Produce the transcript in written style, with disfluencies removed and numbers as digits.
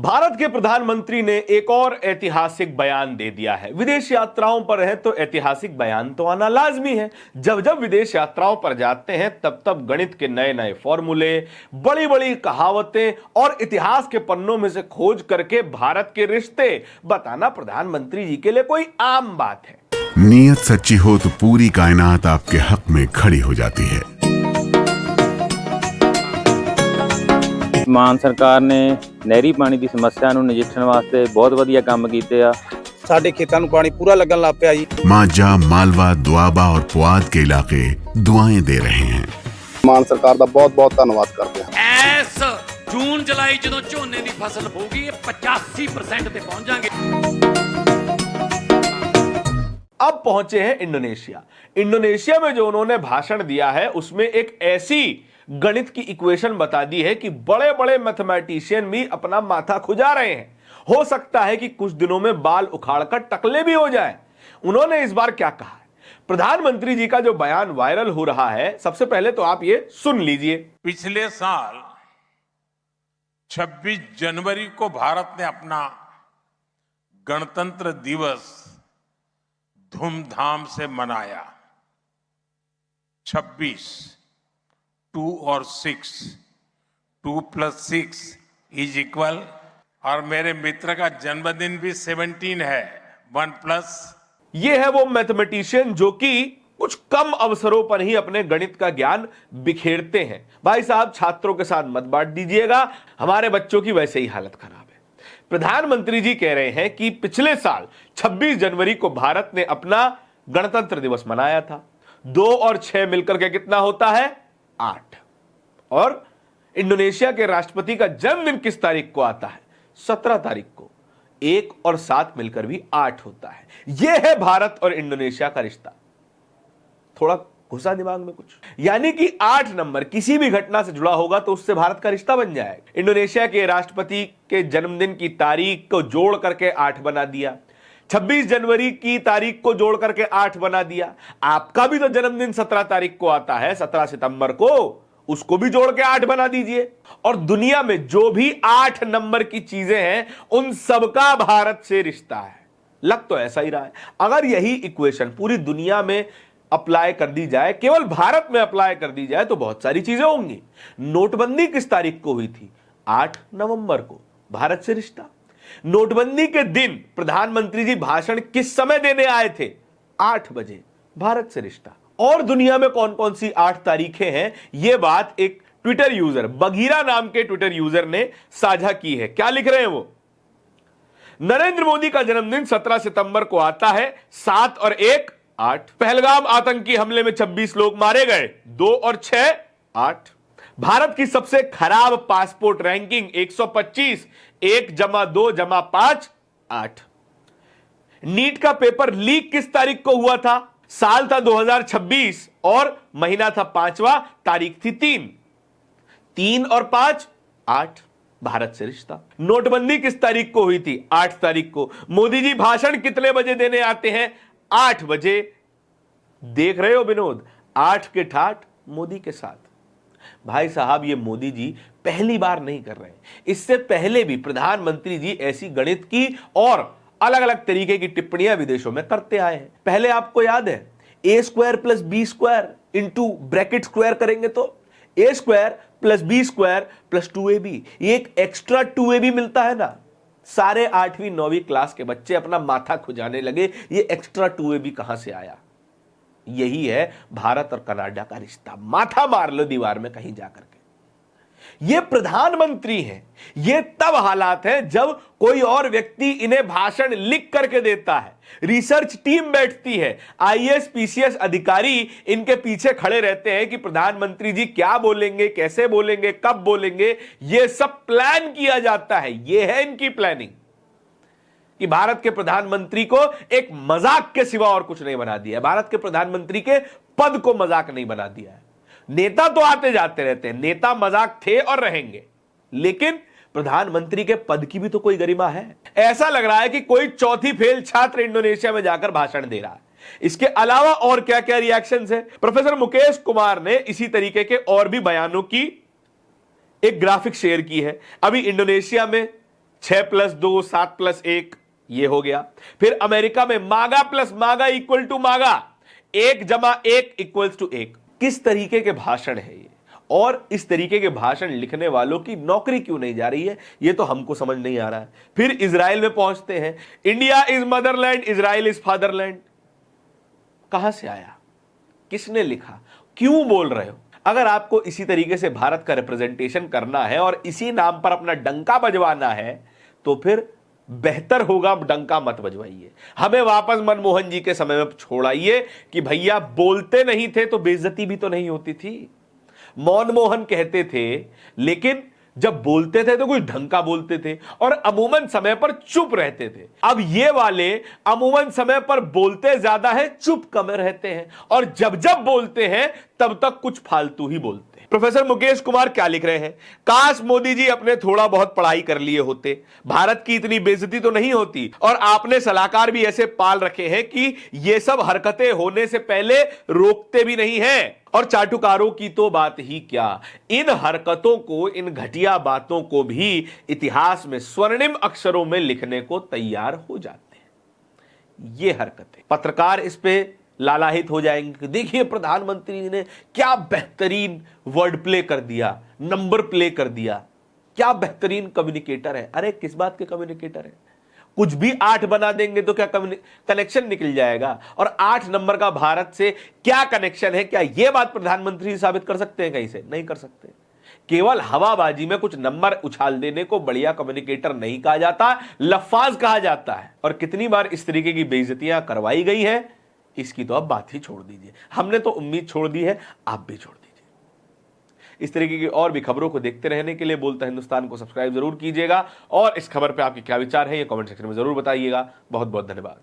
भारत के प्रधानमंत्री ने एक और ऐतिहासिक बयान दे दिया है। विदेश यात्राओं पर है तो ऐतिहासिक बयान तो आना लाजमी है। जब जब विदेश यात्राओं पर जाते हैं तब तब गणित के नए नए फॉर्मूले, बड़ी बड़ी कहावतें और इतिहास के पन्नों में से खोज करके भारत के रिश्ते बताना प्रधानमंत्री जी के लिए कोई आम बात है। नीयत सच्ची हो तो पूरी कायनात आपके हक में खड़ी हो जाती है। ਮਾਨ ਸਰਕਾਰ ਨੇ ਨਹਿਰੀ ਪਾਣੀ ਦੀ ਸਮੱਸਿਆ ਨੂੰ ਨਜਿੱਠਣ ਵਾਸਤੇ ਬਹੁਤ ਵਧੀਆ ਕੰਮ ਕੀਤੇ ਆ। ਸਾਡੇ ਖੇਤਾਂ ਨੂੰ ਪਾਣੀ ਪੂਰਾ ਲੱਗਣ ਲੱਗ ਪਿਆ ਜੀ। माझा, मालवा, दुआबा और पुआध के इलाके दुआएं दे रहे हैं। ਮਾਨ ਸਰਕਾਰ ਦਾ ਬਹੁਤ ਬਹੁਤ ਧੰਨਵਾਦ ਕਰਦੇ ਹਾਂ। ਐਸ ਜੂਨ ਜੁਲਾਈ ਜਦੋਂ ਝੋਨੇ ਦੀ ਫਸਲ ਹੋਊਗੀ ਇਹ 85% ਤੇ ਪਹੁੰਚ ਜਾਾਂਗੇ। अब पहुंचे हैं इंडोनेशिया। इंडोनेशिया में जो उन्होंने भाषण दिया है उसमें एक ऐसी गणित की इक्वेशन बता दी है कि बड़े बड़े मैथमेटिशियन भी अपना माथा खुजा रहे हैं। हो सकता है कि कुछ दिनों में बाल उखाड़कर टकले भी हो जाएं। उन्होंने इस बार क्या कहा है? प्रधानमंत्री जी का जो बयान वायरल हो रहा है, सबसे पहले तो आप ये सुन लीजिए। पिछले साल 26 जनवरी को भारत ने अपना गणतंत्र दिवस धूमधाम से मनाया। 26, 2 और 6, 2 + 6 = और मेरे मित्र का जन्मदिन भी 17 है, 1+। ये है वो मैथमेटिशियन जो कि कुछ कम अवसरों पर ही अपने गणित का ज्ञान बिखेरते हैं। भाई साहब, छात्रों के साथ मत बांट दीजिएगा, हमारे बच्चों की वैसे ही हालत खराब है। प्रधानमंत्री जी कह रहे हैं कि पिछले साल 26 जनवरी को भारत ने अपना गणतंत्र दिवस मनाया था। 2 और 6 मिलकर के कितना होता है? 8। और इंडोनेशिया के राष्ट्रपति का जन्मदिन किस तारीख को आता है? 17 तारीख को। 1 और 7 मिलकर भी 8 होता है। यह है भारत और इंडोनेशिया का रिश्ता। थोड़ा घुसा दिमाग में कुछ, यानी कि 8 नंबर किसी भी घटना से जुड़ा होगा तो उससे भारत का रिश्ता बन जाएगा। इंडोनेशिया के राष्ट्रपति के जन्मदिन की तारीख को जोड़ करके 8 बना दिया। 26 जनवरी की तारीख को जोड़ करके 8 बना दिया। आपका भी तो जन्मदिन 17 तारीख को आता है, 17 सितंबर को, उसको भी जोड़ के 8 बना दीजिए। और दुनिया में जो भी 8 नंबर की चीजें हैं उन सबका भारत से रिश्ता है। लग तो ऐसा ही रहा है। अगर यही इक्वेशन पूरी दुनिया में अप्लाई कर दी जाए, केवल भारत में अप्लाई कर दी जाए, तो बहुत सारी चीजें होंगी। नोटबंदी किस तारीख को हुई थी? 8 नवंबर को। भारत से रिश्ता। नोटबंदी के दिन प्रधानमंत्री जी भाषण किस समय देने आए थे? 8 बजे। भारत से रिश्ता। और दुनिया में कौन कौन सी 8 तारीखें हैं, यह बात एक ट्विटर यूजर, बघीरा नाम के ट्विटर यूजर ने साझा की है। क्या लिख रहे हैं वो? नरेंद्र मोदी का जन्मदिन 17 सितंबर को आता है। 7 और 1 8। पहलगाम आतंकी हमले में 26 लोग मारे गए। 2 और 6 8। भारत की सबसे खराब पासपोर्ट रैंकिंग 125, 1 + 2 + 5 8। नीट का पेपर लीक किस तारीख को हुआ था? साल था 2026 और महीना था 5वां, तारीख थी 3। 3 और 5 8। भारत से रिश्ता। नोटबंदी किस तारीख को हुई थी? 8 तारीख को। मोदी जी भाषण कितने बजे देने आते हैं? 8 बजे। देख रहे हो विनोद? 8 के ठाठ मोदी के साथ। भाई साहब, ये मोदी जी पहली बार नहीं कर रहे हैं। इससे पहले भी प्रधानमंत्री जी ऐसी गणित की और अलग अलग तरीके की टिप्पणियां विदेशों में करते आए हैं। पहले आपको याद है, a² + b² into bracket square करेंगे तो a² + b² + 2ab। ये एक एक्स्ट्रा 2ab मिलता है ना। सारे 8वीं 9वीं क्लास के बच्चे अपना माथा खुजाने लगे, ये एक्स्ट्रा 2ab कहां से आया। यही है भारत और कनाडा का रिश्ता। माथा मार लो दीवार में कहीं जाकर के। ये प्रधानमंत्री हैं। ये तब हालात हैं जब कोई और व्यक्ति इन्हें भाषण लिख करके देता है, रिसर्च टीम बैठती है, आईएएस पीसीएस अधिकारी इनके पीछे खड़े रहते हैं कि प्रधानमंत्री जी क्या बोलेंगे, कैसे बोलेंगे, कब बोलेंगे। यह सब प्लान किया जाता है। यह है इनकी प्लानिंग कि भारत के प्रधानमंत्री को एक मजाक के सिवा और कुछ नहीं बना दिया। भारत के प्रधानमंत्री के पद को मजाक नहीं बना दिया है। नेता तो आते जाते रहते हैं, नेता मजाक थे और रहेंगे, लेकिन प्रधानमंत्री के पद की भी तो कोई गरिमा है। ऐसा लग रहा है कि कोई चौथी फेल छात्र इंडोनेशिया में जाकर भाषण दे रहा है। इसके अलावा और क्या क्या रिएक्शंस है? प्रोफेसर मुकेश कुमार ने इसी तरीके के और भी बयानों की एक ग्राफिक शेयर की है। अभी इंडोनेशिया में 6+2 7+1 ये हो गया। फिर अमेरिका में मागा प्लस मागा इक्वल टू मागा, 1+1 इक्वल्स टू 1। किस तरीके के भाषण है ये, और इस तरीके के भाषण लिखने वालों की नौकरी क्यों नहीं जा रही है, ये तो हमको समझ नहीं आ रहा है। फिर इजराइल में पहुंचते हैं, India is Motherland, Israel is fatherland. कहां से आया, किसने लिखा, क्यों बोल रहे हो? अगर आपको इसी तरीके से भारत का रिप्रेजेंटेशन करना है और इसी नाम पर अपना डंका बजवाना है, तो फिर बेहतर होगा डंका मत बजवाइए। हमें वापस मनमोहन जी के समय में छोड़ाइए कि भैया बोलते नहीं थे तो बेइज्जती भी तो नहीं होती थी। मनमोहन कहते थे, लेकिन जब बोलते थे तो कुछ ढंग का बोलते थे और अमूमन समय पर चुप रहते थे। अब ये वाले अमूमन समय पर बोलते ज्यादा है, चुप कम रहते हैं, और जब जब बोलते हैं तब तक कुछ फालतू ही बोलते हैं। प्रोफेसर मुकेश कुमार क्या लिख रहे हैं, काश मोदी जी अपने थोड़ा बहुत पढ़ाई कर लिए होते, भारत की इतनी बेइज्जती तो नहीं होती, और आपने सलाहकार भी ऐसे पाल रखे हैं कि ये सब हरकतें होने से पहले रोकते भी नहीं हैं। और चाटुकारों की तो बात ही क्या, इन हरकतों को, इन घटिया बातों को भी इतिहास में स्वर्णिम अक्षरों में लिखने को तैयार हो जाते हैं। ये हरकतें, पत्रकार इस पे लालायित हो जाएंगे कि देखिए प्रधानमंत्री ने क्या बेहतरीन वर्ड प्ले कर दिया, नंबर प्ले कर दिया, क्या बेहतरीन कम्युनिकेटर है। अरे किस बात के कम्युनिकेटर है, कुछ भी 8 बना देंगे तो क्या कनेक्शन निकल जाएगा, और 8 नंबर का भारत से क्या कनेक्शन है, क्या यह बात प्रधानमंत्री साबित कर सकते हैं? कहीं से नहीं कर सकते। केवल हवाबाजी में कुछ नंबर उछाल देने को बढ़िया कम्युनिकेटर नहीं कहा जाता, लफ्फाज कहा जाता है। और कितनी बार इस तरीके की बेइज्जतियां करवाई गई हैं, इसकी तो अब बात ही छोड़ दीजिए। हमने तो उम्मीद छोड़ दी है, आप भी छोड़ दीजिए। इस तरीके की और भी खबरों को देखते रहने के लिए बोलता हिंदुस्तान को सब्सक्राइब जरूर कीजिएगा, और इस खबर पे आपके क्या विचार है ये कमेंट सेक्शन में जरूर बताइएगा। बहुत बहुत धन्यवाद।